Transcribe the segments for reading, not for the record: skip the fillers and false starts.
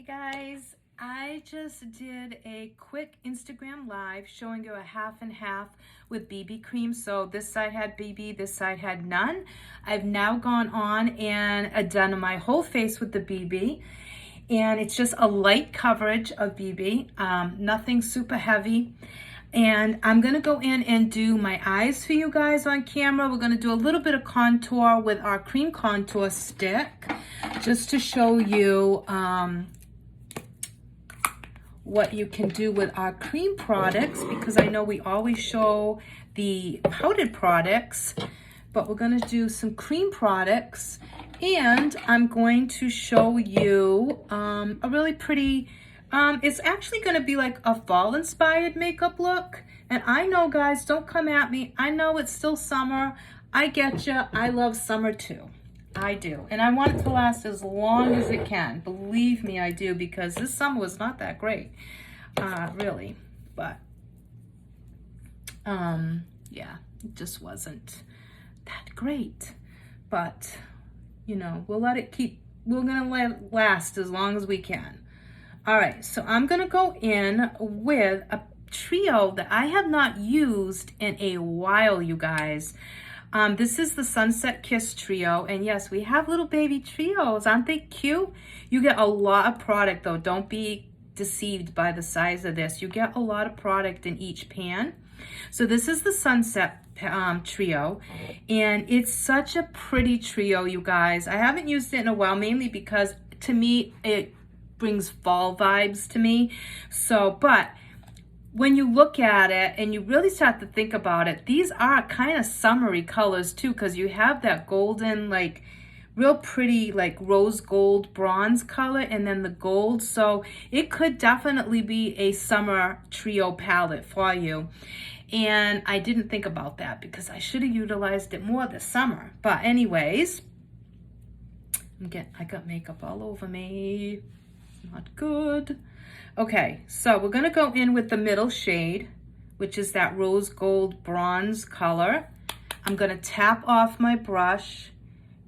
Guys, I just did a quick Instagram live showing you a half and half with BB cream. So this side had BB, this side had none. I've now gone on and done my whole face with the BB, and it's just a light coverage of BB, nothing super heavy. And I'm gonna go in and do my eyes for you guys on camera. We're gonna do a little bit of contour with our cream contour stick, just to show you what you can do with our cream products, because I know we always show the powdered products, but we're gonna do some cream products, and I'm going to show you a really pretty, it's actually gonna be like a fall inspired makeup look. And I know, guys, don't come at me. I know it's still summer. I get you. I love summer too. I do. And I want it to last as long as it can. Believe me, I do, because this summer was not that great, really. But, yeah, it just wasn't that great. But, you know, we're going to let it last as long as we can. All right, so I'm going to go in with a trio that I have not used in a while, you guys. This is the Sunset Kiss Trio, and yes, we have little baby trios. Aren't they cute? You get a lot of product, though. Don't be deceived by the size of this. You get a lot of product in each pan. So this is the Sunset Trio, and it's such a pretty trio, you guys. I haven't used it in a while, mainly because, to me, it brings fall vibes to me. So, but when you look at it and you really start to think about it, these are kind of summery colors too, because you have that golden, like real pretty, like rose gold bronze color, and then the gold. So it could definitely be a summer trio palette for you. And I didn't think about that because I should have utilized it more this summer. But anyways, I got makeup all over me. Not good. Okay, so we're gonna go in with the middle shade, which is that rose gold bronze color. I'm gonna tap off my brush,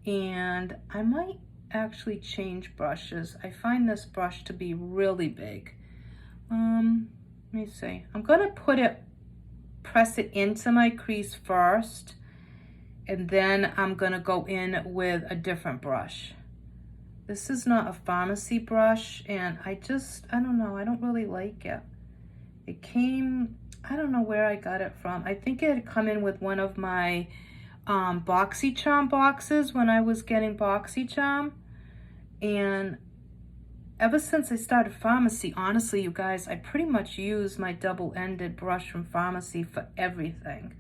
and I might actually change brushes. I find this brush to be really big. Let me see. I'm gonna press it into my crease first, and then I'm gonna go in with a different brush. This is not a pharmacy brush, and I don't know, I don't really like it. It came, I don't know where I got it from. I think it had come in with one of my BoxyCharm boxes when I was getting BoxyCharm. And ever since I started pharmacy, honestly, you guys, I pretty much use my double-ended brush from pharmacy for everything.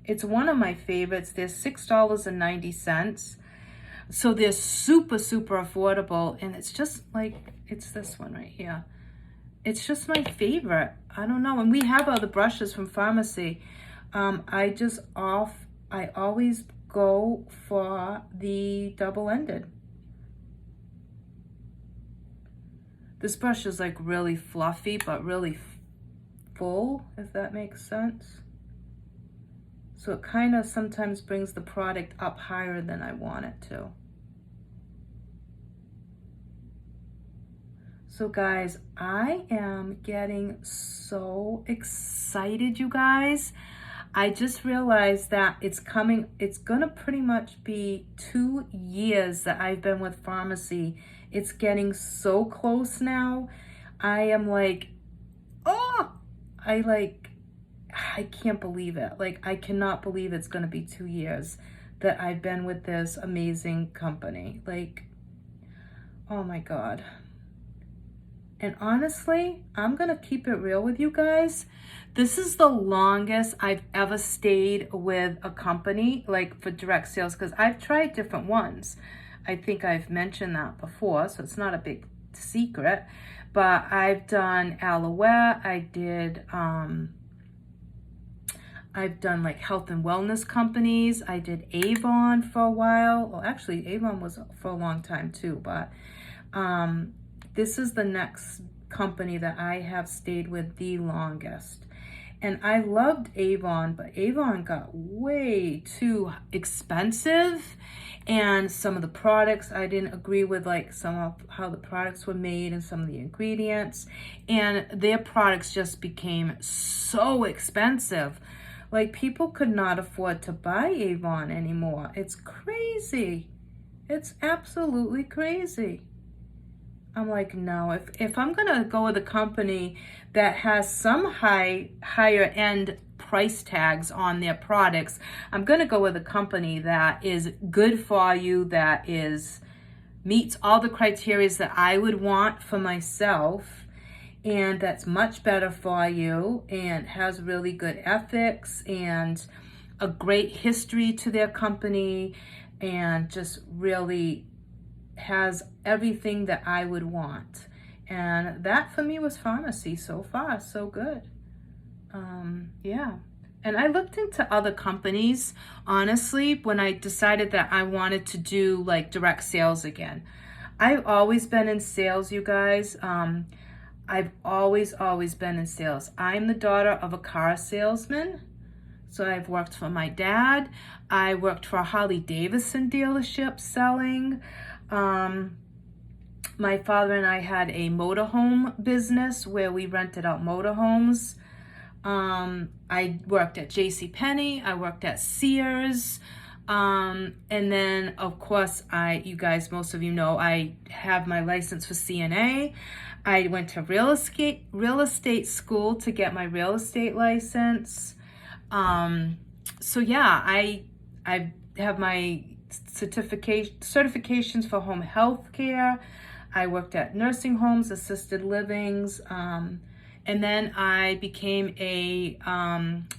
It's one of my favorites. They're $6.90. So they're super, super affordable, and it's just like, it's this one right here. It's just my favorite. I don't know, and we have other brushes from pharmacy. I always go for the double-ended. This brush is like really fluffy, but really full, if that makes sense. So it kind of sometimes brings the product up higher than I want it to. So guys, I am getting so excited, you guys. I just realized that it's gonna pretty much be 2 years that I've been with pharmacy. It's getting so close now. I am like, oh, I can't believe it. Like, I cannot believe it's going to be 2 years that I've been with this amazing company. Like, oh my God. And honestly, I'm going to keep it real with you guys. This is the longest I've ever stayed with a company, like for direct sales, because I've tried different ones. I think I've mentioned that before, so it's not a big secret. But I've done Alouette, I've done like health and wellness companies. I did Avon for a while. Well, actually, Avon was for a long time too, but this is the next company that I have stayed with the longest. And I loved Avon, but Avon got way too expensive. And some of the products I didn't agree with, like some of how the products were made and some of the ingredients. And their products just became so expensive. Like people could not afford to buy Avon anymore. It's crazy. It's absolutely crazy. I'm like, no, if I'm gonna go with a company that has some higher end price tags on their products, I'm gonna go with a company that is good for you, that is meets all the criteria that I would want for myself, and that's much better for you and has really good ethics and a great history to their company and just really has everything that I would want. And that for me was Pharmacy. So far, so good. Yeah. And I looked into other companies, honestly, when I decided that I wanted to do like direct sales again. I've always been in sales, you guys. I've always been in sales. I'm the daughter of a car salesman. So I've worked for my dad. I worked for a Harley Davidson dealership selling. My father and I had a motorhome business where we rented out motorhomes. I worked at JCPenney. I worked at Sears. And then of course you guys, most of you know, I have my license for CNA. I went to real estate school to get my real estate license. So yeah, I have my certifications for home health care. I worked at nursing homes, assisted livings, and then I became a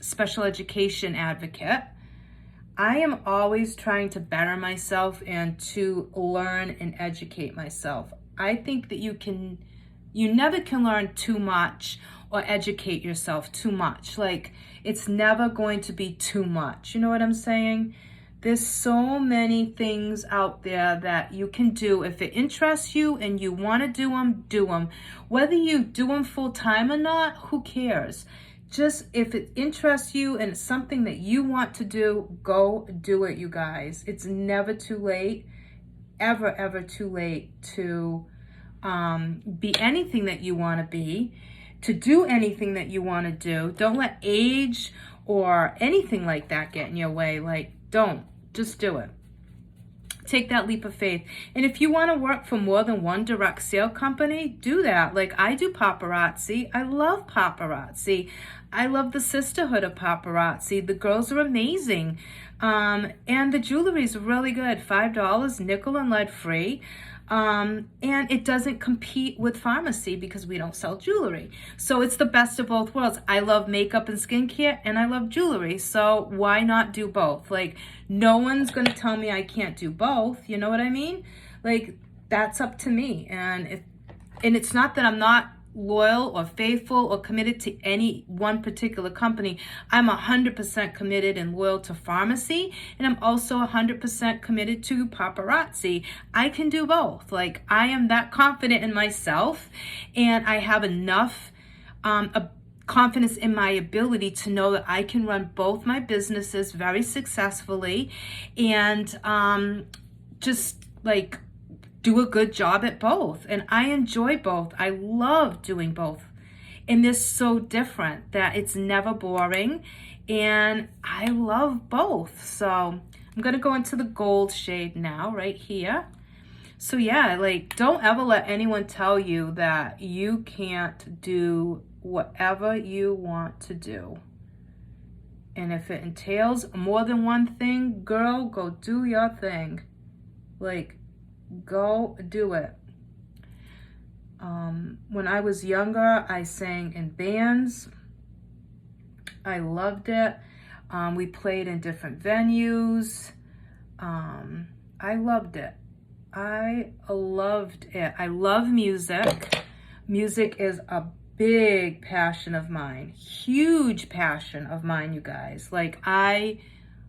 special education advocate. I am always trying to better myself and to learn and educate myself. I think that you never can learn too much or educate yourself too much. Like, it's never going to be too much. You know what I'm saying? There's so many things out there that you can do. If it interests you and you want to do them, do them. Whether you do them full time or not, who cares? Just if it interests you and it's something that you want to do, go do it, you guys. It's never too late, ever too late to be anything that you want to be, to do anything that you want to do. Don't let age or anything like that get in your way. Like, don't. Just do it. Take that leap of faith. And if you want to work for more than one direct sale company, do that. Like, I do paparazzi. I love paparazzi. I love the sisterhood of paparazzi. The girls are amazing. And the jewelry is really good. $5, nickel and lead free. And it doesn't compete with Pharmacy because we don't sell jewelry. So it's the best of both worlds. I love makeup and skincare and I love jewelry. So why not do both? Like, no one's going to tell me I can't do both. You know what I mean? Like, that's up to me. And it's not that I'm not loyal or faithful or committed to any one particular company. I'm 100% committed and loyal to Pharmacy, and I'm also 100% committed to paparazzi. I can do both. Like, I am that confident in myself, and I have enough confidence in my ability to know that I can run both my businesses very successfully and just like do a good job at both. And I enjoy both. I love doing both. And they're so different that it's never boring. And I love both. So I'm going to go into the gold shade now, right here. So yeah, like, don't ever let anyone tell you that you can't do whatever you want to do. And if it entails more than one thing, girl, go do your thing. Like, go do it. When I was younger, I sang in bands. I loved it. We played in different venues. I loved it. I loved it. I love music. Music is a big passion of mine. Huge passion of mine, you guys. Like,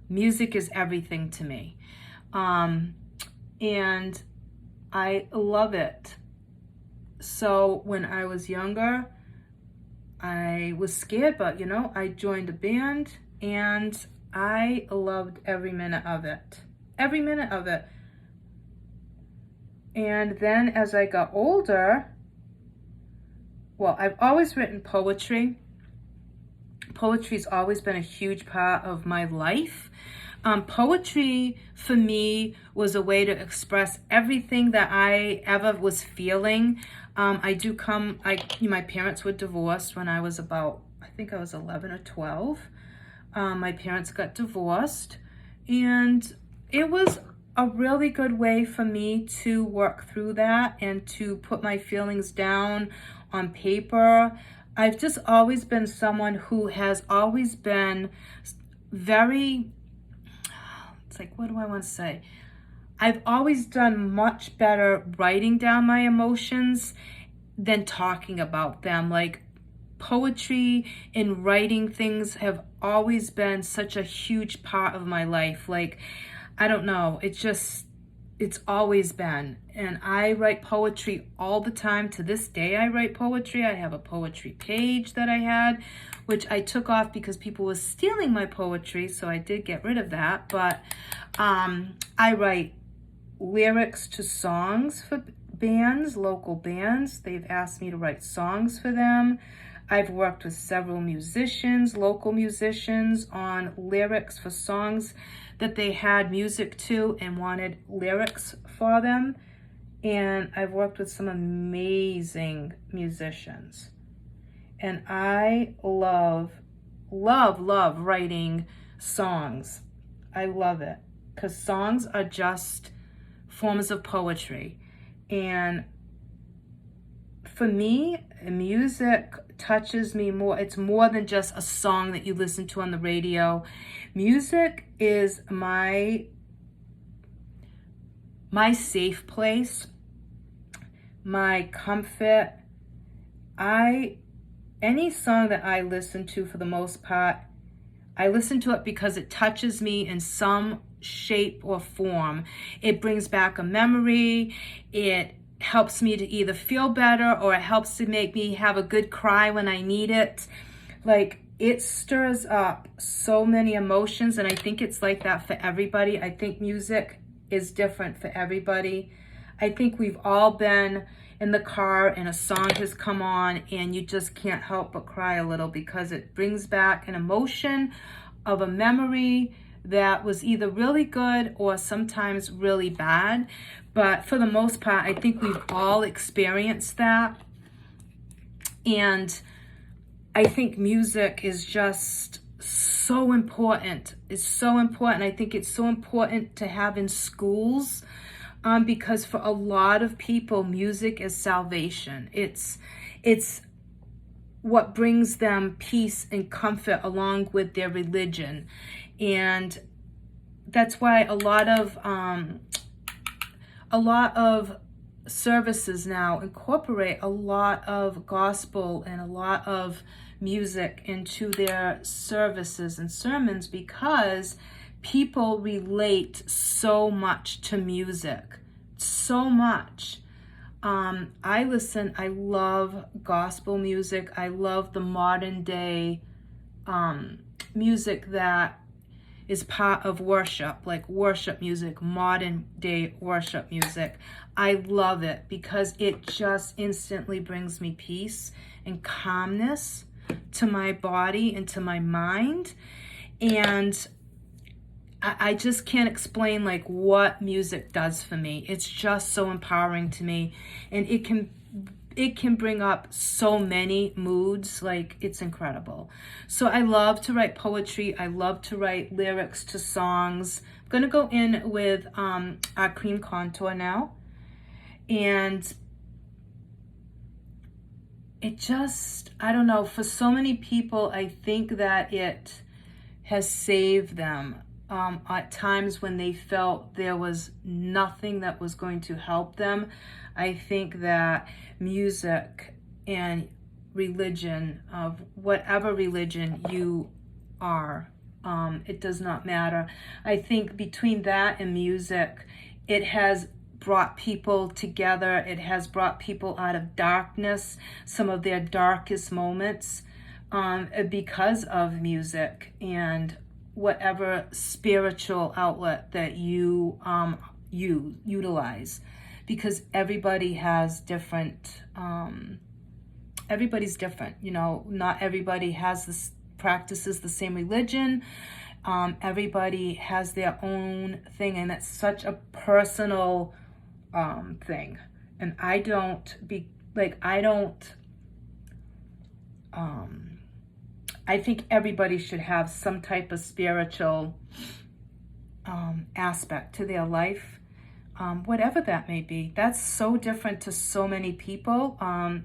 music is everything to me. And I love it. So when I was younger, I was scared, but you know, I joined a band and I loved every minute of it. Every minute of it. And then as I got older, well, I've always written poetry. Poetry's always been a huge part of my life. Poetry for me was a way to express everything that I ever was feeling. My parents were divorced when I was about, I think I was 11 or 12. My parents got divorced, and it was a really good way for me to work through that and to put my feelings down on paper. I've just always been someone who has always been very, it's like, what do I want to say? I've always done much better writing down my emotions than talking about them. Like, poetry and writing things have always been such a huge part of my life. Like, I don't know, it's always been. And I write poetry all the time. To this day, I write poetry. I have a poetry page that I had, which I took off because people were stealing my poetry, so I did get rid of that. But I write lyrics to songs for bands, local bands. They've asked me to write songs for them. I've worked with several musicians, local musicians, on lyrics for songs that they had music to and wanted lyrics for them. And I've worked with some amazing musicians. And I love writing songs. I love it because songs are just forms of poetry. And for me, music touches me more. It's more than just a song that you listen to on the radio. Music is my safe place, my comfort. Any song that I listen to, for the most part, I listen to it because it touches me in some shape or form. It brings back a memory. It helps me to either feel better, or it helps to make me have a good cry when I need it. Like, it stirs up so many emotions, and I think it's like that for everybody. I think music is different for everybody. I think we've all been in the car and a song has come on and you just can't help but cry a little because it brings back an emotion of a memory that was either really good or sometimes really bad. But for the most part, I think we've all experienced that. And I think music is just so important. It's so important. I think it's so important to have in schools, because for a lot of people, music is salvation. It's what brings them peace and comfort along with their religion. And that's why a lot of services now incorporate a lot of gospel and a lot of music into their services and sermons, because people relate so much to music, so much. I love gospel music. I love the modern day music that is part of worship, like worship music, modern day worship music. I love it because it just instantly brings me peace and calmness to my body and to my mind. And I just can't explain like what music does for me. It's just so empowering to me, and it can bring up so many moods. Like, it's incredible. So I love to write poetry. I love to write lyrics to songs. I'm gonna go in with our cream contour now, and it just, I don't know, for so many people, I think that it has saved them. At times when they felt there was nothing that was going to help them, I think that music and religion, of whatever religion you are, it does not matter. I think between that and music, it has brought people together. It has brought people out of darkness, some of their darkest moments. because of music and whatever spiritual outlet that you utilize, because everybody has different, everybody's different, you know, not everybody has this, practices the same religion. Everybody has their own thing, and it's such a personal thing. And I think everybody should have some type of spiritual aspect to their life, whatever that may be. That's so different to so many people.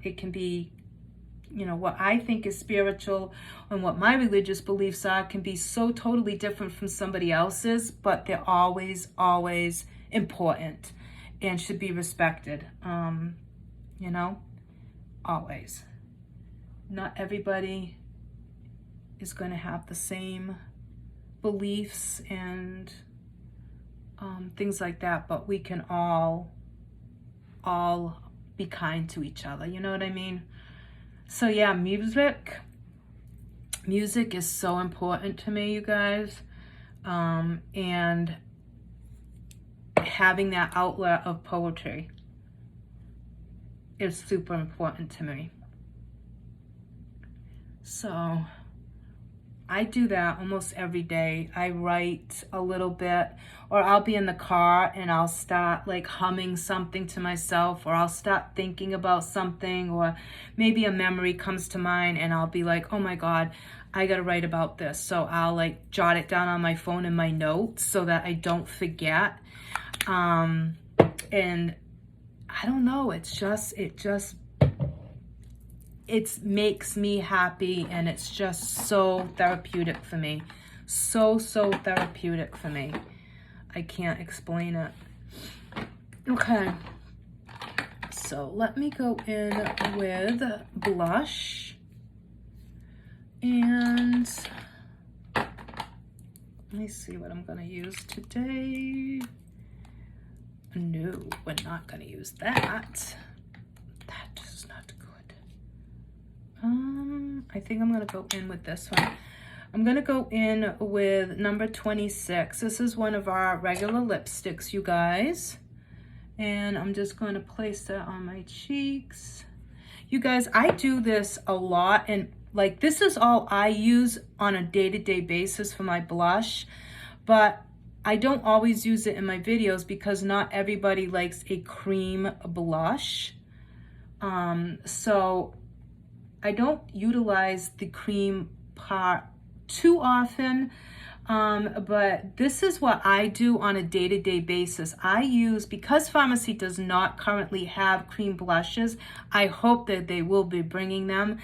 It can be, you know, what I think is spiritual and what my religious beliefs are can be so totally different from somebody else's, but they're always, always important and should be respected, you know, always. Not everybody is going to have the same beliefs and things like that, but we can all be kind to each other, you know what I mean? So yeah, music is so important to me, you guys, and having that outlet of poetry is super important to me. So I do that almost every day. I write a little bit, or I'll be in the car and I'll start like humming something to myself, or I'll start thinking about something, or maybe a memory comes to mind and I'll be like, oh my God, I gotta write about this. So I'll like jot it down on my phone in my notes so that I don't forget. And I don't know, it makes me happy, and it's just so therapeutic for me. So therapeutic for me. I can't explain it. Okay. So let me go in with blush. And let me see what I'm going to use today. No, we're not going to use that. That is not good. I think I'm going to go in with this one. I'm going to go in with number 26. This is one of our regular lipsticks, you guys. And I'm just going to place that on my cheeks. You guys, I do this a lot, and like this is all I use on a day-to-day basis for my blush, but I don't always use it in my videos because not everybody likes a cream blush. So I don't utilize the cream part too often, but this is what I do on a day-to-day basis. I use, because Farmacy does not currently have cream blushes, I hope that they will be bringing them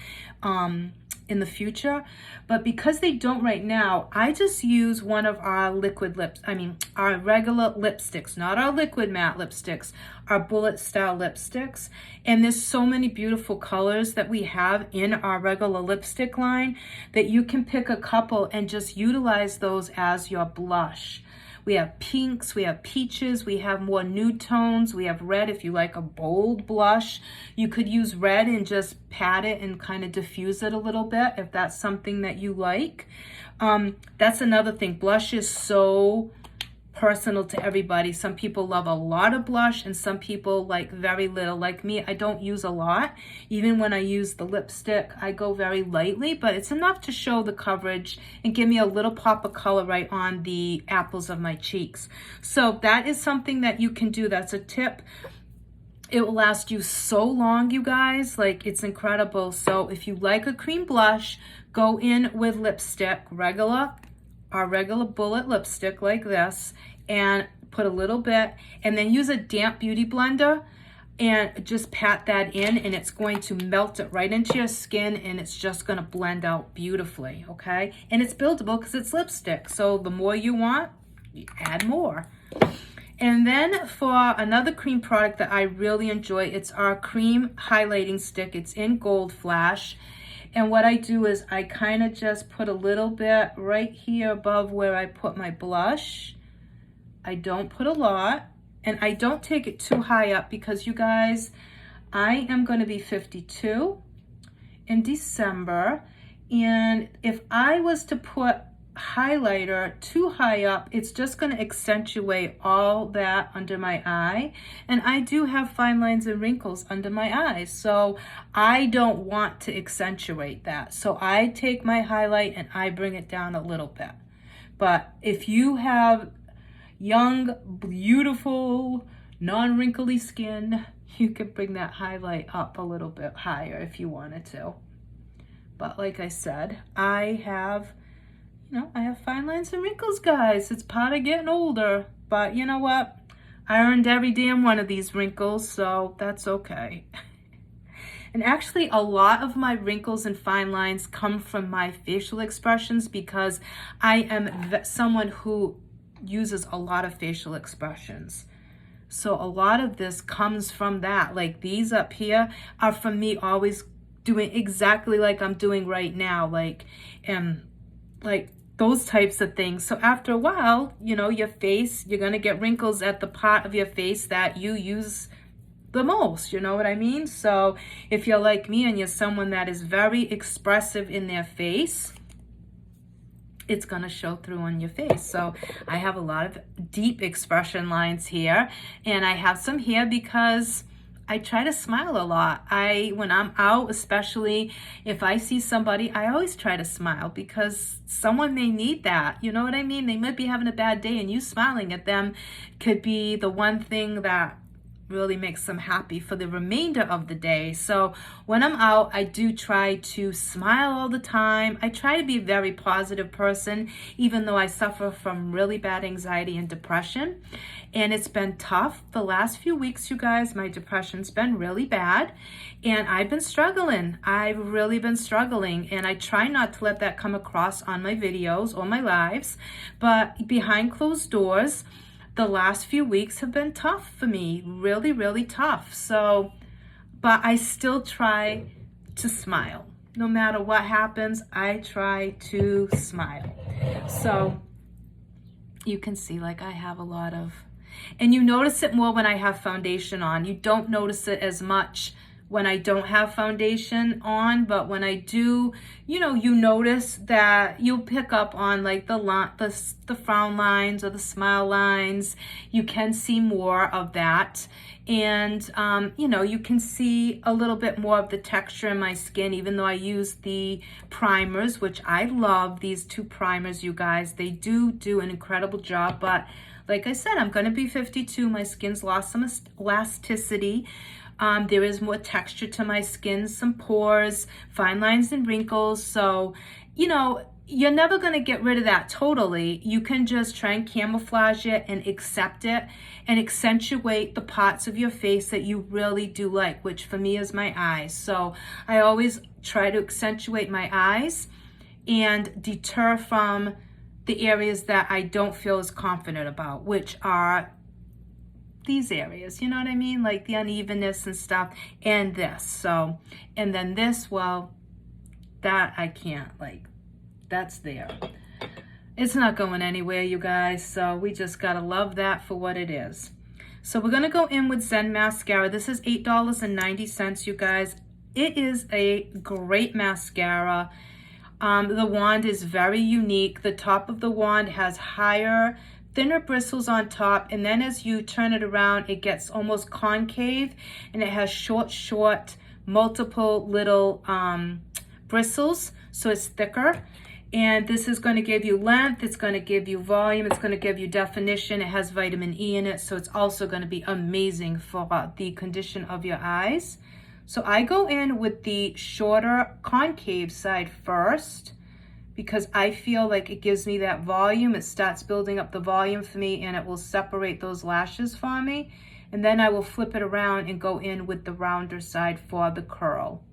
in the future, but because they don't right now, I just use one of our our regular lipsticks, not our liquid matte lipsticks, our bullet style lipsticks. And there's so many beautiful colors that we have in our regular lipstick line that you can pick a couple and just utilize those as your blush. We have pinks, we have peaches, we have more nude tones, we have red if you like a bold blush. You could use red and just pat it and kind of diffuse it a little bit if that's something that you like. That's another thing. Blush is so personal to everybody. Some people love a lot of blush and some people like very little. Like me, I don't use a lot. Even when I use the lipstick, I go very lightly, but it's enough to show the coverage and give me a little pop of color right on the apples of my cheeks. So that is something that you can do. That's a tip. It will last you so long, you guys. Like, it's incredible. So if you like a cream blush, go in with lipstick, our regular bullet lipstick like this, and put a little bit, and then use a damp beauty blender and just pat that in, and it's going to melt it right into your skin, and it's just going to blend out beautifully, okay? And it's buildable because it's lipstick, so the more you want, you add more. And then for another cream product that I really enjoy, it's our cream highlighting stick. It's in Gold Flash. And what I do is I kind of just put a little bit right here above where I put my blush. I don't put a lot, and I don't take it too high up because, you guys, I am going to be 52 in December, And if I was to put highlighter too high up, it's just going to accentuate all that under my eye. And I do have fine lines and wrinkles under my eyes, so I don't want to accentuate that. So I take my highlight and I bring it down a little bit. But if you have young, beautiful, non-wrinkly skin, you can bring that highlight up a little bit higher if you wanted to. But like I said, I have fine lines and wrinkles, guys. It's part of getting older. But you know what? I earned every damn one of these wrinkles, so that's okay. And actually, a lot of my wrinkles and fine lines come from my facial expressions because I am someone who uses a lot of facial expressions. So a lot of this comes from that. Like these up here are from me always doing exactly like I'm doing right now, like those types of things. So after a while, you know, your face, you're gonna get wrinkles at the part of your face that you use the most, you know what I mean? So if you're like me and you're someone that is very expressive in their face, it's gonna show through on your face. So I have a lot of deep expression lines here, and I have some here because I try to smile a lot. When I'm out, especially if I see somebody, I always try to smile because someone may need that. You know what I mean? They might be having a bad day and you smiling at them could be the one thing that really makes them happy for the remainder of the day. So when I'm out, I do try to smile all the time. I try to be a very positive person, even though I suffer from really bad anxiety and depression. And it's been tough. The last few weeks, you guys, my depression's been really bad. And I've been struggling. I've really been struggling. And I try not to let that come across on my videos or my lives. But behind closed doors, the last few weeks have been tough for me, really, really tough. So, but I still try to smile. No matter what happens, I try to smile. So you can see like I have a lot of, and you notice it more when I have foundation on. You don't notice it as much when I don't have foundation on, but when I do, you know, you notice that you'll pick up on like the frown lines or the smile lines. You can see more of that. And, you know, you can see a little bit more of the texture in my skin, even though I use the primers, which I love these two primers, you guys. They do an incredible job, but like I said, I'm going to be 52. My skin's lost some elasticity. There is more texture to my skin, some pores, fine lines and wrinkles. So, you know, you're never going to get rid of that totally. You can just try and camouflage it and accept it and accentuate the parts of your face that you really do like, which for me is my eyes. So I always try to accentuate my eyes and deter from the areas that I don't feel as confident about, which are these areas, you know what I mean? Like the unevenness and stuff, and this. So, and then this, well, that I can't, like, that's there. It's not going anywhere, you guys. So we just gotta love that for what it is. So we're gonna go in with Zen Mascara. This is $8.90, you guys. It is a great mascara. The wand is very unique. The top of the wand has thinner bristles on top, and then as you turn it around, it gets almost concave, and it has short, multiple little bristles, so it's thicker. And this is going to give you length, it's going to give you volume, it's going to give you definition. It has vitamin E in it, so it's also going to be amazing for the condition of your eyes. So I go in with the shorter concave side first, because I feel like it gives me that volume. It starts building up the volume for me, and it will separate those lashes for me. And then I will flip it around and go in with the rounder side for the curl.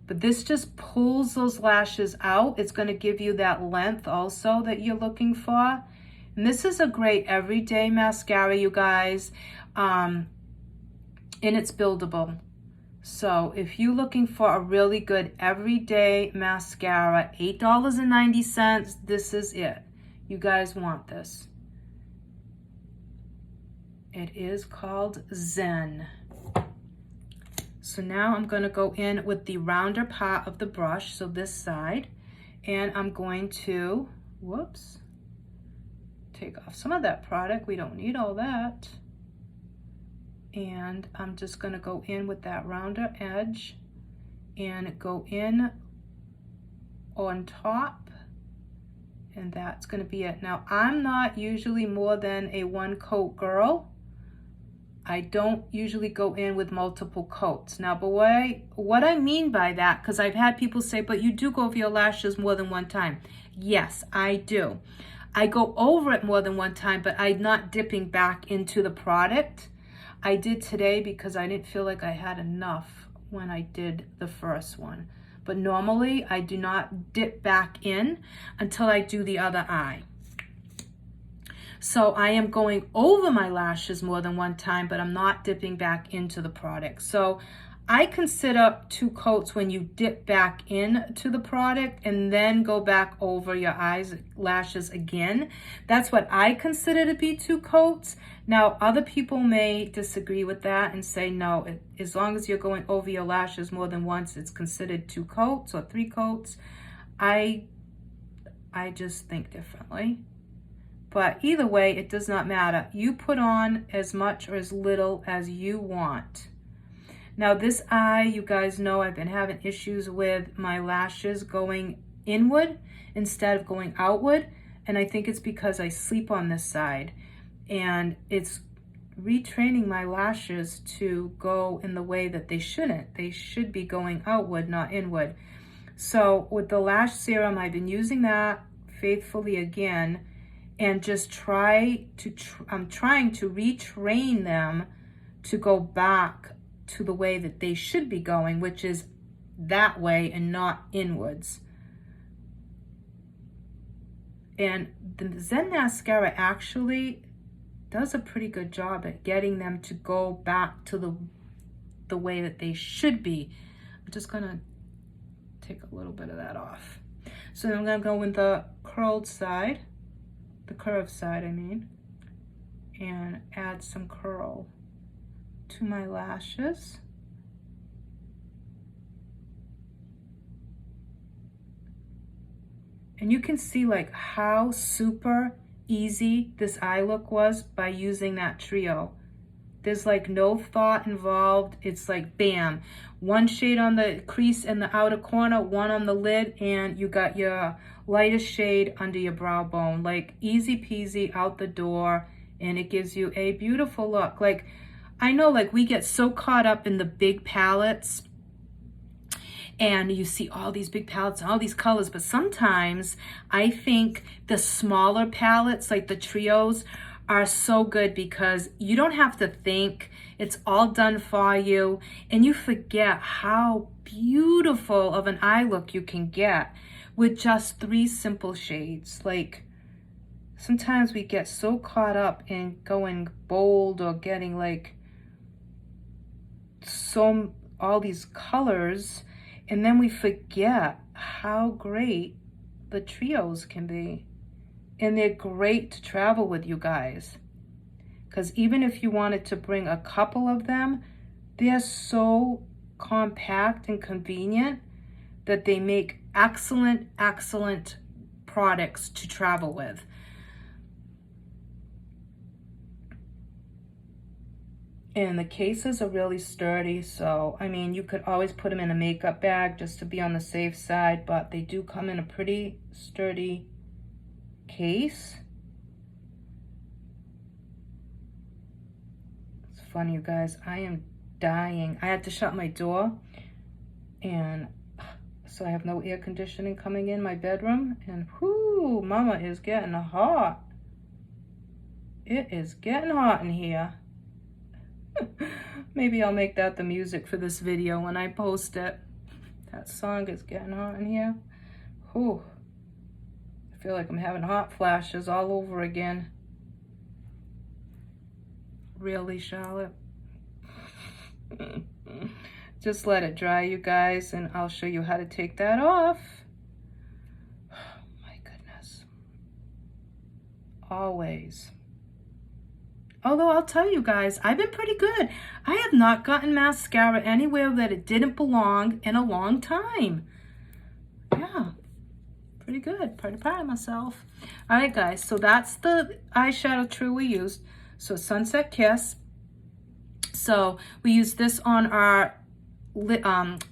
But this just pulls those lashes out. It's going to give you that length also that you're looking for. And this is a great everyday mascara, you guys. And it's buildable. So if you're looking for a really good everyday mascara, $8.90, this is it. You guys want this. It is called Zen. So now I'm going to go in with the rounder part of the brush, so this side, and I'm going to, whoops, take off some of that product. We don't need all that. And I'm just going to go in with that rounder edge and go in on top, and that's going to be it. Now, I'm not usually more than a one coat girl. I don't usually go in with multiple coats. Now, but what I mean by that, because I've had people say, but you do go over your lashes more than one time. Yes, I do. I go over it more than one time, but I'm not dipping back into the product. I did today because I didn't feel like I had enough when I did the first one. But normally I do not dip back in until I do the other eye. So I am going over my lashes more than one time, but I'm not dipping back into the product. So I consider 2 coats when you dip back into the product and then go back over your lashes again. That's what I consider to be 2 coats. Now, other people may disagree with that and say, no, as long as you're going over your lashes more than once, it's considered 2 coats or 3 coats. I just think differently. But either way, it does not matter. You put on as much or as little as you want. Now this eye, you guys know I've been having issues with my lashes going inward instead of going outward. And I think it's because I sleep on this side. And it's retraining my lashes to go in the way that they shouldn't. They should be going outward, not inward. So with the lash serum, I've been using that faithfully again. And just I'm trying to retrain them to go back to the way that they should be going, which is that way and not inwards. And the Zen mascara actually does a pretty good job at getting them to go back to the way that they should be. I'm just gonna take a little bit of that off. So then I'm gonna go with the curved side, I mean, and add some curl to my lashes. And you can see like how super easy this eye look was by using that trio. There's like no thought involved. It's like bam, 1 shade on the crease in the outer corner, 1 on the lid, and you got your lightest shade under your brow bone. Like easy peasy out the door, and it gives you a beautiful look. Like I know like we get so caught up in the big palettes and you see all these big palettes and all these colors, but sometimes I think the smaller palettes like the trios are so good because you don't have to think. It's all done for you, and you forget how beautiful of an eye look you can get with just 3 simple shades. Like sometimes we get so caught up in going bold or getting like all these colors, and then we forget how great the trios can be. And they're great to travel with, you guys. Because even if you wanted to bring a couple of them, they're so compact and convenient that they make excellent, excellent products to travel with. And the cases are really sturdy, so I mean you could always put them in a makeup bag just to be on the safe side, but they do come in a pretty sturdy case. It's funny, you guys, I am dying. I had to shut my door, and so I have no air conditioning coming in my bedroom, and whoo, mama is getting hot. It is getting hot in here. Maybe I'll make that the music for this video when I post it. That song is getting hot in here. Whew. I feel like I'm having hot flashes all over again. Really, Charlotte? Just let it dry, you guys, and I'll show you how to take that off. Oh, my goodness. Always. Although I'll tell you guys, I've been pretty good. I have not gotten mascara anywhere that it didn't belong in a long time. Yeah, pretty good. Pretty proud of myself. All right, guys, so that's the eyeshadow true we used. So Sunset Kiss. So we used this on our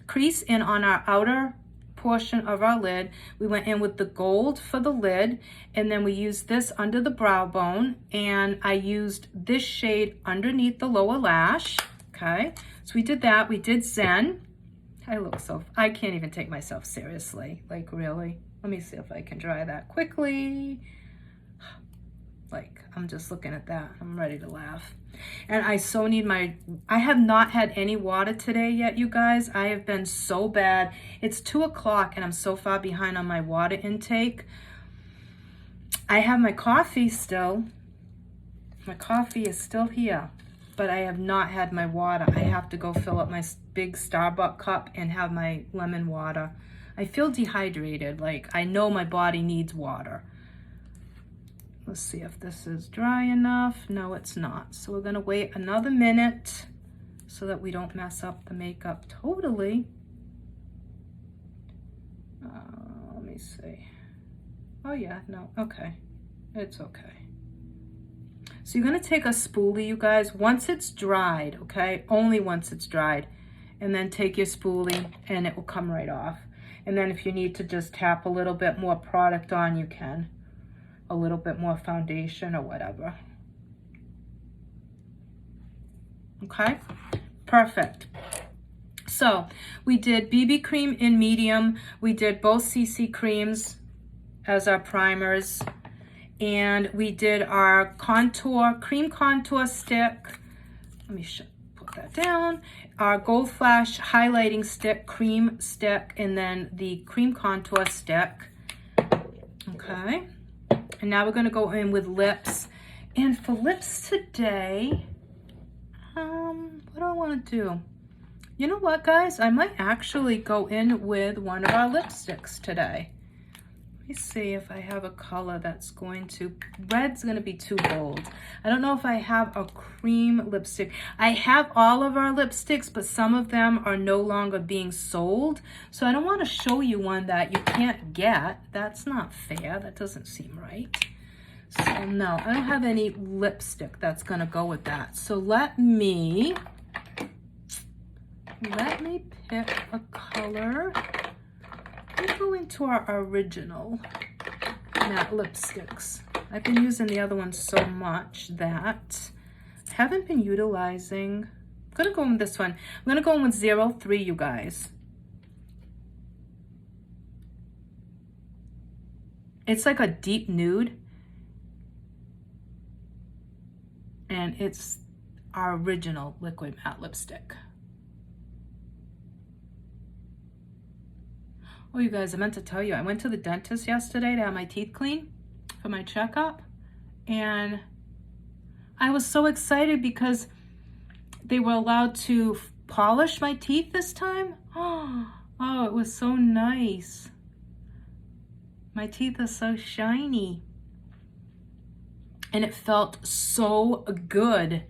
crease and on our outer portion of our lid. We went in with the gold for the lid, and then we used this under the brow bone, and I used this shade underneath the lower lash. Okay, so we did that. We did Zen. I can't even take myself seriously, like really. Let me see if I can dry that quickly. Like, I'm just looking at that, I'm ready to laugh. And I so need I have not had any water today yet, you guys. I have been so bad. It's 2 o'clock and I'm so far behind on my water intake. I have my coffee still. My coffee is still here, but I have not had my water. I have to go fill up my big Starbucks cup and have my lemon water. I feel dehydrated, like I know my body needs water. Let's see if this is dry enough. No, it's not. So we're gonna wait another minute so that we don't mess up the makeup totally. Let me see. Oh yeah, no, okay. It's okay. So you're gonna take a spoolie, you guys, once it's dried, okay? Only once it's dried. And then take your spoolie and it will come right off. And then if you need to just tap a little bit more product on, you can. A little bit more foundation or whatever. Okay, perfect. So we did BB cream in medium. We did both CC creams as our primers. And we did our cream contour stick. Let me put that down. Our Gold Flash highlighting stick, cream stick, and then the cream contour stick. Okay. And now we're going to go in with lips. And for lips today, what do I want to do? You know what, guys? I might actually go in with one of our lipsticks today. Let me see if I have a color that's going to... Red's going to be too bold. I don't know if I have a cream lipstick. I have all of our lipsticks, but some of them are no longer being sold. So I don't want to show you one that you can't get. That's not fair. That doesn't seem right. So no, I don't have any lipstick that's going to go with that. So let me pick a color. Let me go into our original matte lipsticks. I've been using the other ones so much that I haven't been utilizing. I'm going to go in with this one. I'm going to go in with 03, you guys. It's like a deep nude. And it's our original liquid matte lipstick. Oh, you guys, I meant to tell you, I went to the dentist yesterday to have my teeth cleaned for my checkup. And I was so excited because they were allowed to polish my teeth this time. Oh, it was so nice. My teeth are so shiny. And it felt so good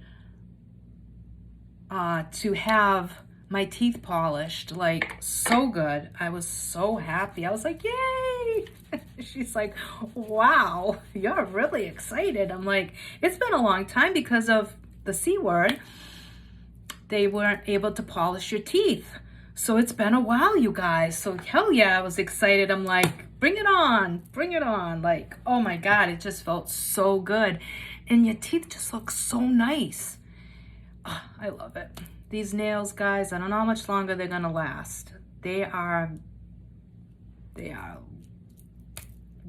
to have my teeth polished, like so good. I was so happy. I was like, yay! She's like, wow, you're really excited. I'm like, it's been a long time because of the C word. They weren't able to polish your teeth. So it's been a while, you guys. So hell yeah, I was excited. I'm like, bring it on, bring it on. Like, oh my God, it just felt so good. And your teeth just look so nice. Oh, I love it. These nails, guys, I don't know how much longer they're gonna last. They are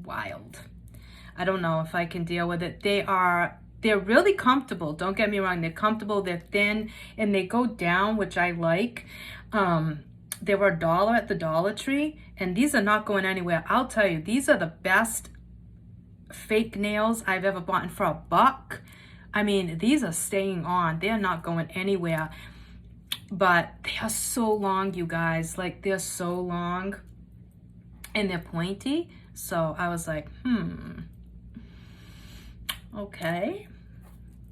wild. I don't know if I can deal with it. They're really comfortable. Don't get me wrong. They're comfortable. They're thin and they go down, which I like. They were $1 at the Dollar Tree, and these are not going anywhere. I'll tell you, these are the best fake nails I've ever bought for $1. I mean, these are staying on. They're not going anywhere. But they are so long, you guys. Like, they're so long and they're pointy. So I was like, okay,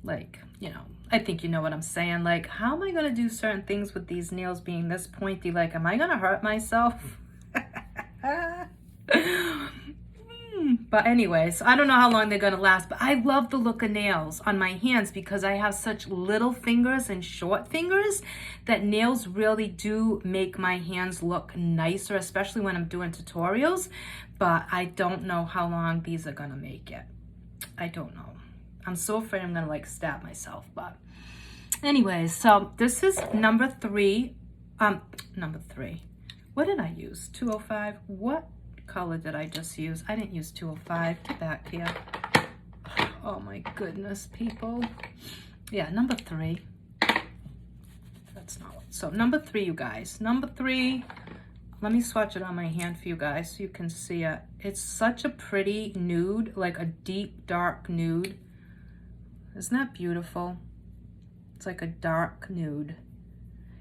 Like, you know, I think you know what I'm saying. Like, how am I going to do certain things with these nails being this pointy? Like, am I going to hurt myself? But anyways, I don't know how long they're going to last, but I love the look of nails on my hands because I have such little fingers and short fingers that nails really do make my hands look nicer, especially when I'm doing tutorials. But I don't know how long these are going to make it. I don't know. I'm so afraid I'm going to like stab myself. But anyways, so this is number 3. Number 3. What did I use? 205. What color did I just use? I didn't use 205. Get back here. Oh my goodness, people. Yeah, number 3. That's not what. So number 3, you guys. Number 3. Let me swatch it on my hand for you guys so you can see it. It's such a pretty nude, like a deep, dark nude. Isn't that beautiful? It's like a dark nude.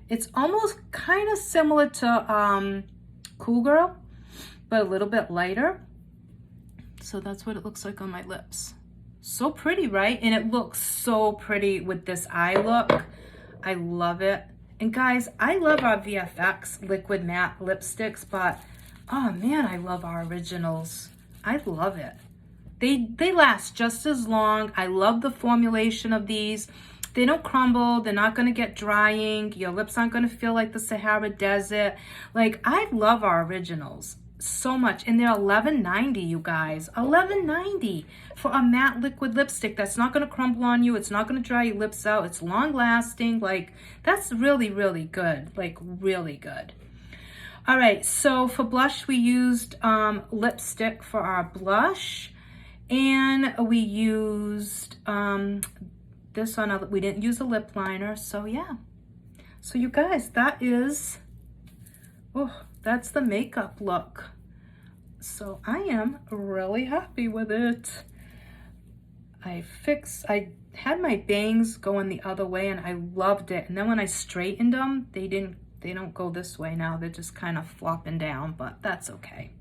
It's almost kind of similar to Cool Girl, but a little bit lighter. So that's what it looks like on my lips. So pretty, right? And it looks so pretty with this eye look. I love it. And guys, I love our VFX liquid matte lipsticks, but oh man, I love our originals. I love it. They last just as long. I love the formulation of these. They don't crumble. They're not going to get drying. Your lips aren't going to feel like the Sahara Desert. Like, I love our originals so much. And they're $11.90, you guys. $11.90 for a matte liquid lipstick that's not going to crumble on you. It's not going to dry your lips out. It's long lasting. Like, that's really, really good. Like, really good. All right, so for blush, we used lipstick for our blush. And we used this on, we didn't use a lip liner. So yeah. So you guys, that is, oh, that's the makeup look. So I am really happy with it. I had my bangs going the other way and I loved it. And then when I straightened them, they don't go this way now. They're just kind of flopping down, but that's okay.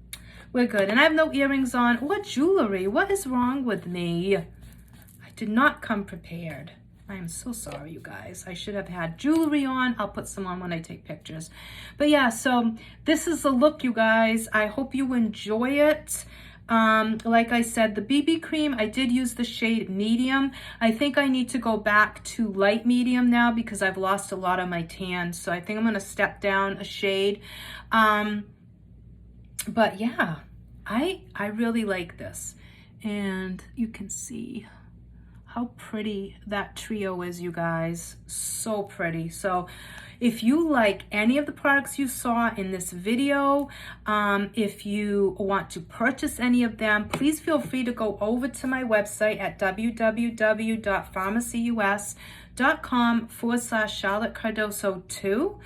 We're good. And I have no earrings on or jewelry. What is wrong with me? I did not come prepared. I am so sorry, you guys. I should have had jewelry on. I'll put some on when I take pictures. But yeah, so this is the look, you guys. I hope you enjoy it. Like I said, the BB cream, I did use the shade medium. I think I need to go back to light medium now because I've lost a lot of my tan. So I think I'm going to step down a shade. But yeah, I really like this. And you can see how pretty that trio is, you guys. So pretty. So if you like any of the products you saw in this video, if you want to purchase any of them, please feel free to go over to my website at www.pharmacyus.com/Charlotte Cardoso 2,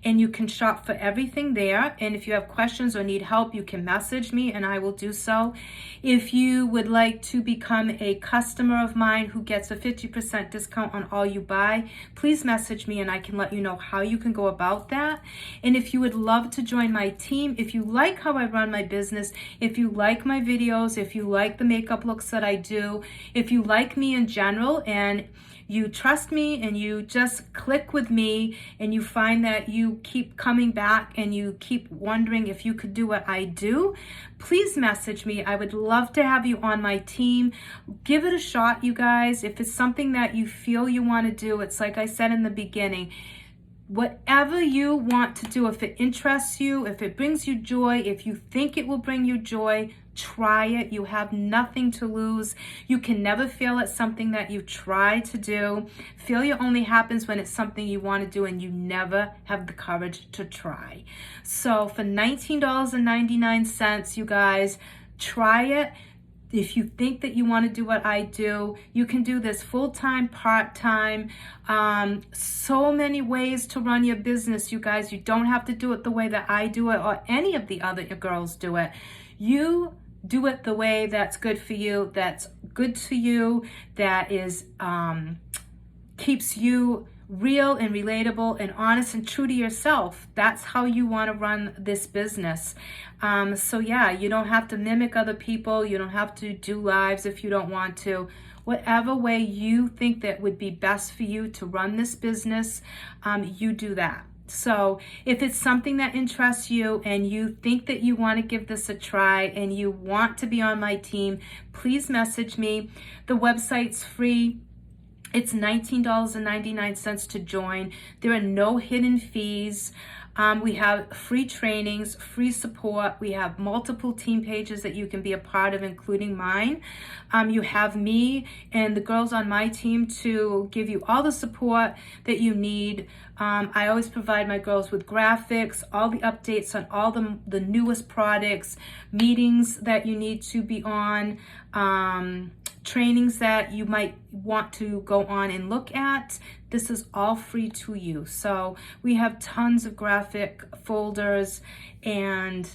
and you can shop for everything there. And if you have questions or need help, you can message me and I will do so. If you would like to become a customer of mine who gets a 50% discount on all you buy, please message me and I can let you know how you can go about that. And if you would love to join my team, if you like how I run my business, if you like my videos, if you like the makeup looks that I do, if you like me in general and you trust me and you just click with me and you find that you keep coming back and you keep wondering if you could do what I do, please message me. I would love to have you on my team. Give it a shot, you guys. If it's something that you feel you want to do, it's like I said in the beginning, whatever you want to do, if it interests you, if it brings you joy, if you think it will bring you joy, try it. You have nothing to lose. You can never fail at something that you try to do. Failure only happens when it's something you want to do and you never have the courage to try. So for $19.99, you guys, try it. If you think that you want to do what I do, you can do this full-time, part-time, so many ways to run your business, you guys. You don't have to do it the way that I do it or any of the other girls do it. You do it the way that's good for you, that's good to you, that is keeps you real and relatable and honest and true to yourself. That's how you want to run this business. So yeah, you don't have to mimic other people. You don't have to do lives if you don't want to. whatever way you think that would be best for you to run this business, you do that. So if it's something that interests you and you think that you want to give this a try and you want to be on my team, please message me. The website's free. It's $19.99 to join. There are no hidden fees. We have free trainings, free support. We have multiple team pages that you can be a part of, including mine. You have me and the girls on my team to give you all the support that you need. I always provide my girls with graphics, all the updates on all the newest products, meetings that you need to be on, trainings that you might want to go on and look at. This is all free to you. So we have tons of graphic folders and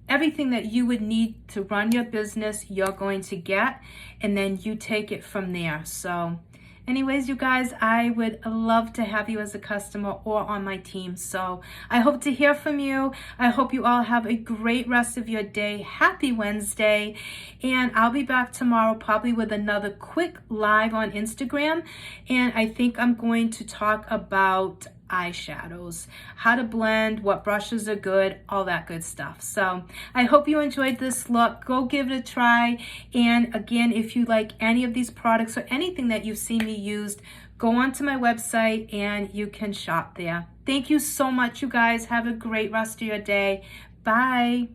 everything that you would need to run your business, you're going to get, and then you take it from there. So anyways, you guys, I would love to have you as a customer or on my team. So I hope to hear from you. I hope you all have a great rest of your day. Happy Wednesday. And I'll be back tomorrow probably with another quick live on Instagram. And I think I'm going to talk about eyeshadows, how to blend, what brushes are good, all that good stuff. So I hope you enjoyed this look. Go give it a try. And again, if you like any of these products or anything that you've seen me used, go onto my website and you can shop there. Thank you so much, you guys. Have a great rest of your day. Bye.